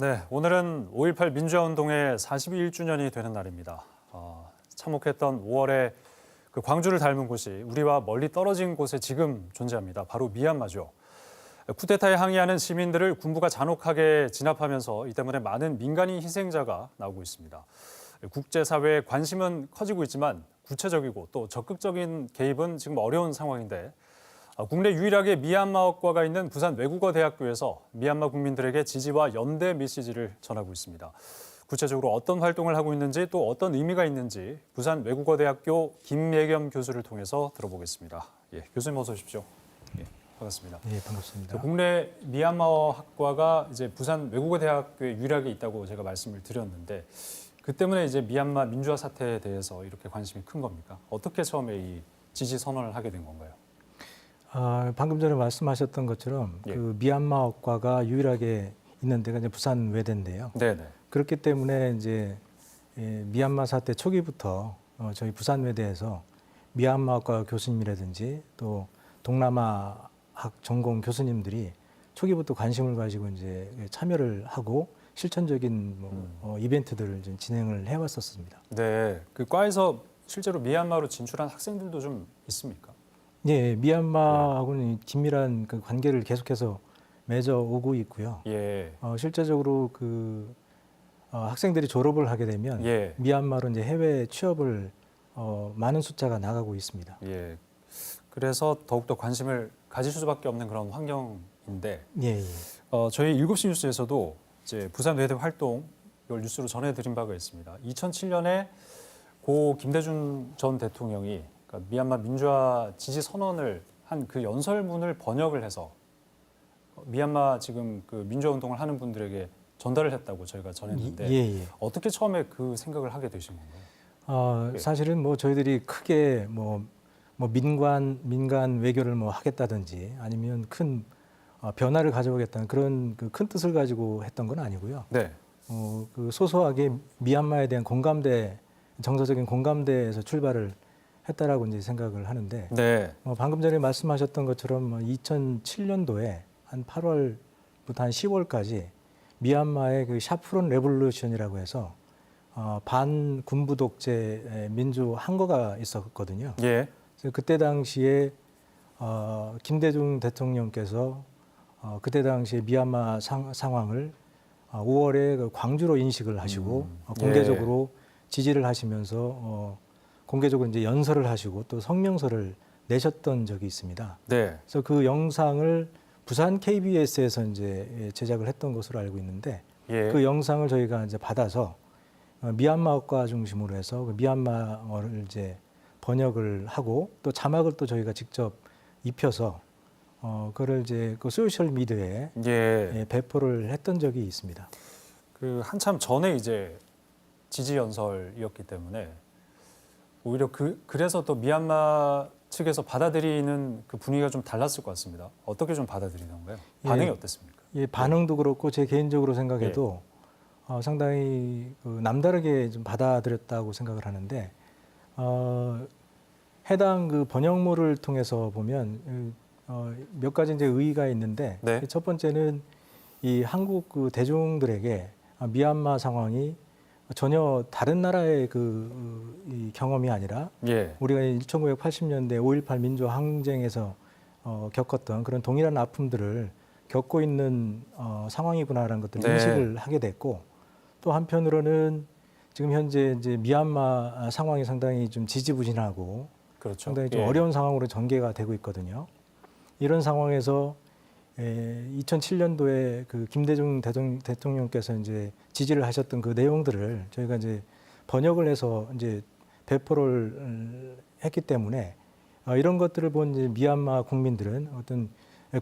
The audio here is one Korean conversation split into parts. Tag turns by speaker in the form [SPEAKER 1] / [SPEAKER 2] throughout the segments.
[SPEAKER 1] 네, 오늘은 5.18 민주화운동의 42주년이 되는 날입니다. 참혹했던 5월에 그 광주를 닮은 곳이 우리와 멀리 떨어진 곳에 지금 존재합니다. 바로 미얀마죠. 쿠데타에 항의하는 시민들을 군부가 잔혹하게 진압하면서 이 때문에 많은 민간인 희생자가 나오고 있습니다. 국제사회의 관심은 커지고 있지만 구체적이고 또 적극적인 개입은 지금 어려운 상황인데 국내 유일하게 미얀마어과가 있는 부산 외국어대학교에서 미얀마 국민들에게 지지와 연대 메시지를 전하고 있습니다. 구체적으로 어떤 활동을 하고 있는지 또 어떤 의미가 있는지 부산 외국어대학교 김예겸 교수를 통해서 들어보겠습니다. 예, 교수님 어서 오십시오. 예, 반갑습니다.
[SPEAKER 2] 네, 반갑습니다.
[SPEAKER 1] 국내 미얀마어 학과가 이제 부산 외국어대학교에 유일하게 있다고 제가 말씀을 드렸는데 그 때문에 이제 미얀마 민주화 사태에 대해서 이렇게 관심이 큰 겁니까? 어떻게 처음에 이 지지 선언을 하게 된 건가요?
[SPEAKER 2] 방금 전에 말씀하셨던 것처럼
[SPEAKER 1] 예.
[SPEAKER 2] 그 미얀마어과가 유일하게 있는 데가 이제 부산 외대인데요.
[SPEAKER 1] 네네.
[SPEAKER 2] 그렇기 때문에 이제 미얀마 사태 초기부터 저희 부산 외대에서 미얀마어과 교수님이라든지 또 동남아학 전공 교수님들이 초기부터 관심을 가지고 이제 참여를 하고 실천적인 이벤트들을 좀 진행을 해왔었습니다.
[SPEAKER 1] 네, 그 과에서 실제로 미얀마로 진출한 학생들도 좀 있습니까?
[SPEAKER 2] 예, 미얀마하고는 긴밀한 그 관계를 계속해서 맺어오고 있고요.
[SPEAKER 1] 예.
[SPEAKER 2] 실제적으로 그 학생들이 졸업을 하게 되면
[SPEAKER 1] 예.
[SPEAKER 2] 미얀마로 이제 해외 취업을 많은 숫자가 나가고 있습니다.
[SPEAKER 1] 예. 그래서 더욱더 관심을 가질 수밖에 없는 그런 환경인데
[SPEAKER 2] 예, 예.
[SPEAKER 1] 저희 7시 뉴스에서도 이제 부산 외대 활동 이걸 뉴스로 전해드린 바가 있습니다. 2007년에 고 김대중 전 대통령이 그러니까 미얀마 민주화 지지 선언을 한 그 연설문을 번역을 해서 미얀마 지금 그 민주화 운동을 하는 분들에게 전달을 했다고 저희가 전했는데
[SPEAKER 2] 예, 예.
[SPEAKER 1] 어떻게 처음에 그 생각을 하게 되신 건가요? 예.
[SPEAKER 2] 사실은 뭐 저희들이 크게 뭐 민간 외교를 뭐 하겠다든지 아니면 큰 변화를 가져오겠다는 그런 그 큰 뜻을 가지고 했던 건 아니고요.
[SPEAKER 1] 네.
[SPEAKER 2] 그 소소하게 미얀마에 대한 공감대, 정서적인 공감대에서 출발을 했다라고 이제 생각을 하는데,
[SPEAKER 1] 네.
[SPEAKER 2] 방금 전에 말씀하셨던 것처럼 2007년도에 한 8월부터 한 10월까지 미얀마의 그 샤프론 레볼루션이라고 해서 반군부 독재 민주 항거가 있었거든요.
[SPEAKER 1] 예.
[SPEAKER 2] 그래서 그때 당시에 김대중 대통령께서 그때 당시에 미얀마 상황을 5월에 그 광주로 인식을 하시고 공개적으로 지지를 하시면서 공개적으로 이제 연설을 하시고 또 성명서를 내셨던 적이 있습니다.
[SPEAKER 1] 네.
[SPEAKER 2] 그래서 그 영상을 부산 KBS에서 이제 제작을 했던 것으로 알고 있는데
[SPEAKER 1] 예.
[SPEAKER 2] 그 영상을 저희가 이제 받아서 미얀마어과 중심으로 해서 그 미얀마어를 이제 번역을 하고 또 자막을 또 저희가 직접 입혀서 그걸 이제 그 소셜 미디어에
[SPEAKER 1] 예.
[SPEAKER 2] 배포를 했던 적이 있습니다.
[SPEAKER 1] 그 한참 전에 이제 지지 연설이었기 때문에 오히려 그래서 또 미얀마 측에서 받아들이는 그 분위기가 좀 달랐을 것 같습니다. 어떻게 좀 받아들이던가요? 반응이 어땠습니까?
[SPEAKER 2] 예, 반응도 그렇고 제 개인적으로 생각해도 상당히 그 남다르게 좀 받아들였다고 생각을 하는데 해당 그 번역물을 통해서 보면 몇 가지 이제 의의가 있는데
[SPEAKER 1] 네.
[SPEAKER 2] 첫 번째는 이 한국 그 대중들에게 미얀마 상황이 전혀 다른 나라의 이 경험이 아니라
[SPEAKER 1] 예.
[SPEAKER 2] 우리가 1980년대 5.18 민주화 항쟁에서 겪었던 그런 동일한 아픔들을 겪고 있는 상황이구나라는 것들을
[SPEAKER 1] 네.
[SPEAKER 2] 인식을 하게 됐고 또 한편으로는 지금 현재 이제 미얀마 상황이 상당히 좀 지지부진하고
[SPEAKER 1] 그렇죠.
[SPEAKER 2] 상당히 좀 어려운 상황으로 전개가 되고 있거든요. 이런 상황에서 2007년도에 그 김대중 대통령께서 이제 지지를 하셨던 그 내용들을 저희가 이제 번역을 해서 이제 배포를 했기 때문에 이런 것들을 본 이제 미얀마 국민들은 어떤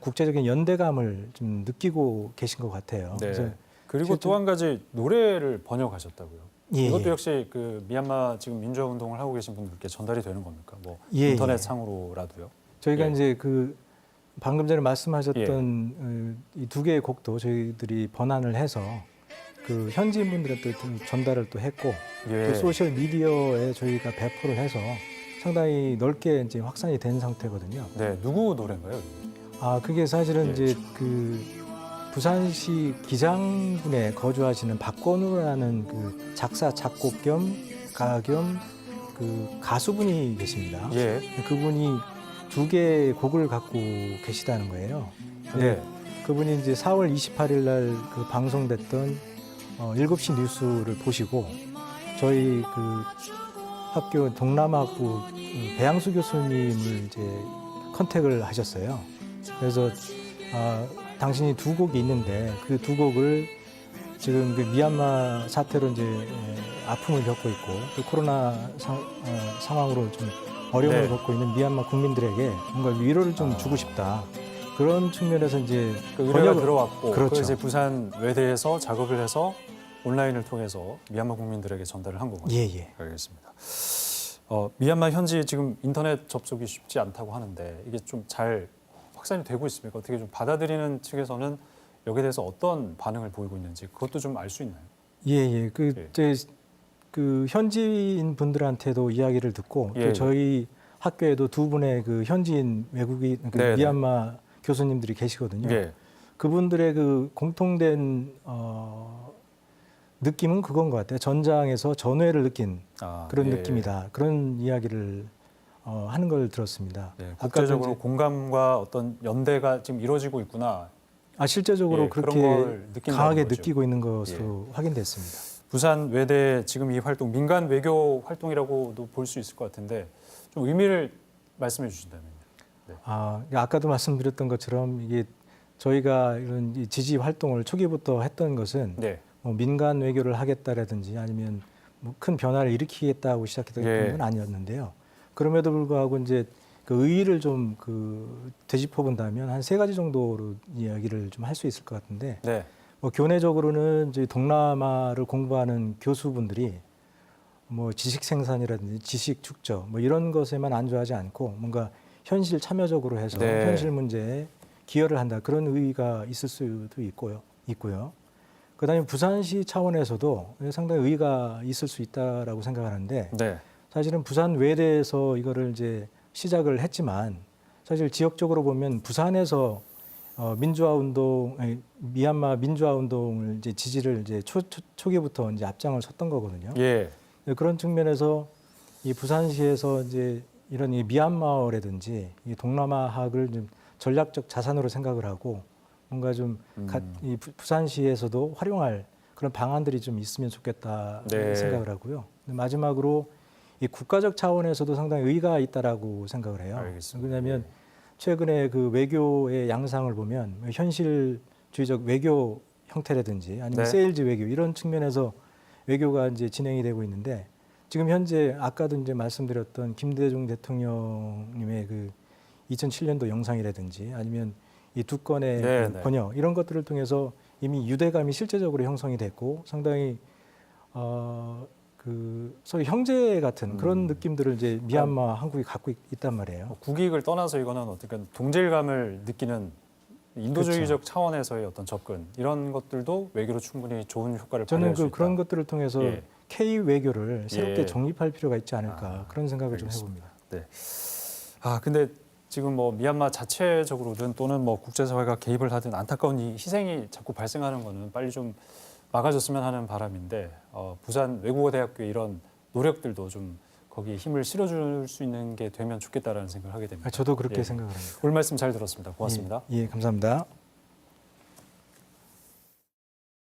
[SPEAKER 2] 국제적인 연대감을 좀 느끼고 계신 것 같아요.
[SPEAKER 1] 네.
[SPEAKER 2] 그래서
[SPEAKER 1] 그리고 또 한 가지 노래를 번역하셨다고요.
[SPEAKER 2] 예,
[SPEAKER 1] 이것도
[SPEAKER 2] 예.
[SPEAKER 1] 역시 그 미얀마 지금 민주화 운동을 하고 계신 분들께 전달이 되는 겁니까? 뭐
[SPEAKER 2] 예,
[SPEAKER 1] 인터넷
[SPEAKER 2] 예.
[SPEAKER 1] 상으로라도요.
[SPEAKER 2] 저희가
[SPEAKER 1] 예.
[SPEAKER 2] 이제 그 방금 전에 말씀하셨던 이 두 개의 곡도 저희들이 번안을 해서 그 현지인 분들한테 또 전달을 또 했고
[SPEAKER 1] 예.
[SPEAKER 2] 또 소셜 미디어에 저희가 배포를 해서 상당히 넓게 이제 확산이 된 상태거든요.
[SPEAKER 1] 네, 누구 노래인가요?
[SPEAKER 2] 그게 사실은
[SPEAKER 1] 예.
[SPEAKER 2] 이제 그 부산시 기장군에 거주하시는 박건우라는 그 작사 작곡 겸 가겸 그 가수분이 계십니다.
[SPEAKER 1] 예.
[SPEAKER 2] 그분이 두 개의 곡을 갖고 계시다는 거예요.
[SPEAKER 1] 예.
[SPEAKER 2] 그분이 이제 4월 28일 날 그 방송됐던 7시 뉴스를 보시고 저희 그 학교 동남아학부 배양수 교수님을 이제 컨택을 하셨어요. 그래서 당신이 두 곡이 있는데 그 두 곡을 지금 그 미얀마 사태로 이제 아픔을 겪고 있고 또 코로나 상황으로 좀 어려움을
[SPEAKER 1] 네.
[SPEAKER 2] 겪고 있는 미얀마 국민들에게 뭔가 위로를 좀 주고 싶다. 그런 측면에서 이제
[SPEAKER 1] 그 의뢰가
[SPEAKER 2] 번역을-
[SPEAKER 1] 들어왔고
[SPEAKER 2] 그렇죠.
[SPEAKER 1] 그걸 이제 부산 외대에서 작업을 해서 온라인을 통해서 미얀마 국민들에게 전달을 한 거군요.
[SPEAKER 2] 예.
[SPEAKER 1] 알겠습니다. 미얀마 현지 지금 인터넷 접속이 쉽지 않다고 하는데 이게 좀 잘 확산이 되고 있습니까? 어떻게 좀 받아들이는 측에서는 여기에 대해서 어떤 반응을 보이고 있는지 그것도 좀 알 수 있나요?
[SPEAKER 2] 예. 그 현지인 분들한테도 이야기를 듣고
[SPEAKER 1] 예.
[SPEAKER 2] 또 저희 학교에도 두 분의 그 현지인 외국인 그
[SPEAKER 1] 네네.
[SPEAKER 2] 미얀마 교수님들이 계시거든요.
[SPEAKER 1] 예.
[SPEAKER 2] 그분들의 그 공통된 느낌은 그건 것 같아요. 전장에서 전회를 느낀 그런
[SPEAKER 1] 예.
[SPEAKER 2] 느낌이다. 그런 이야기를 하는 걸 들었습니다.
[SPEAKER 1] 네,
[SPEAKER 2] 아까도
[SPEAKER 1] 국제적으로
[SPEAKER 2] 이제-
[SPEAKER 1] 공감과 어떤 연대가 지금 이루어지고 있구나.
[SPEAKER 2] 실제적으로
[SPEAKER 1] 예, 그런
[SPEAKER 2] 그렇게
[SPEAKER 1] 걸 느낀다는
[SPEAKER 2] 강하게
[SPEAKER 1] 거죠.
[SPEAKER 2] 느끼고 있는 것으로 확인됐습니다.
[SPEAKER 1] 부산 외대 지금 이 활동 민간 외교 활동이라고도 볼 수 있을 것 같은데 좀 의미를 말씀해 주신다면요.
[SPEAKER 2] 아까도 말씀드렸던 것처럼 이게 저희가 이런 이 지지 활동을 초기부터 했던 것은
[SPEAKER 1] 네.
[SPEAKER 2] 뭐 민간 외교를 하겠다라든지 아니면 뭐 큰 변화를 일으키겠다고 시작했던
[SPEAKER 1] 예.
[SPEAKER 2] 건 아니었는데요. 그럼에도 불구하고 이제 그 의의를 좀 그 되짚어 본다면 한 세 가지 정도로 이야기를 좀 할 수 있을 것 같은데
[SPEAKER 1] 네.
[SPEAKER 2] 뭐 교내적으로는 이제 동남아를 공부하는 교수분들이 뭐 지식 생산이라든지 지식 축적 뭐 이런 것에만 안주하지 않고 뭔가 현실 참여적으로 해서
[SPEAKER 1] 네.
[SPEAKER 2] 현실 문제에 기여를 한다 그런 의의가 있을 수도 있고요. 그다음에 부산시 차원에서도 상당히 의의가 있을 수 있다라고 생각하는데
[SPEAKER 1] 네.
[SPEAKER 2] 사실은 부산 외대에서 이거를 이제 시작을 했지만 사실 지역적으로 보면 부산에서 민주화 운동, 미얀마 민주화 운동을 이제 지지를 이제 초기부터 이제 앞장을 섰던 거거든요.
[SPEAKER 1] 예.
[SPEAKER 2] 그런 측면에서 이 부산시에서 이제 이런 이 미얀마어라든지 이 동남아학을 좀 전략적 자산으로 생각을 하고 뭔가 좀 이 부산시에서도 활용할 그런 방안들이 좀 있으면 좋겠다
[SPEAKER 1] 네.
[SPEAKER 2] 생각을 하고요. 마지막으로 이 국가적 차원에서도 상당히 의의가 있다라고 생각을 해요.
[SPEAKER 1] 알겠습니다.
[SPEAKER 2] 왜냐하면 최근에 그 외교의 양상을 보면 현실주의적 외교 형태라든지 아니면
[SPEAKER 1] 네.
[SPEAKER 2] 세일즈 외교 이런 측면에서 외교가 이제 진행이 되고 있는데 지금 현재 아까도 이제 말씀드렸던 김대중 대통령님의 그 2007년도 영상이라든지 아니면 이 두 건의
[SPEAKER 1] 네,
[SPEAKER 2] 그
[SPEAKER 1] 네.
[SPEAKER 2] 번역 이런 것들을 통해서 이미 유대감이 실제적으로 형성이 됐고 상당히 그 소위 형제 같은 그런 느낌들을 이제 미얀마 한국이 갖고 있단 말이에요.
[SPEAKER 1] 국익을 떠나서 이거는 어떻게 동질감을 느끼는 인도주의적
[SPEAKER 2] 그렇죠.
[SPEAKER 1] 차원에서의 어떤 접근 이런 것들도 외교로 충분히 좋은 효과를
[SPEAKER 2] 저는
[SPEAKER 1] 발휘할 수 있다.
[SPEAKER 2] 그런 것들을 통해서
[SPEAKER 1] 예.
[SPEAKER 2] K 외교를 새롭게
[SPEAKER 1] 예.
[SPEAKER 2] 정립할 필요가 있지 않을까 그런 생각을
[SPEAKER 1] 알겠습니다.
[SPEAKER 2] 좀 해봅니다.
[SPEAKER 1] 네. 근데 지금 뭐 미얀마 자체적으로든 또는 뭐 국제사회가 개입을 하든 안타까운 이 희생이 자꾸 발생하는 거는 빨리 좀 막아줬으면 하는 바람인데 부산 외국어대학교 이런 노력들도 좀 거기에 힘을 실어줄 수 있는 게 되면 좋겠다라는 생각을 하게 됩니다.
[SPEAKER 2] 저도 그렇게
[SPEAKER 1] 예.
[SPEAKER 2] 생각을 합니다.
[SPEAKER 1] 오늘 말씀 잘 들었습니다. 고맙습니다.
[SPEAKER 2] 예, 감사합니다.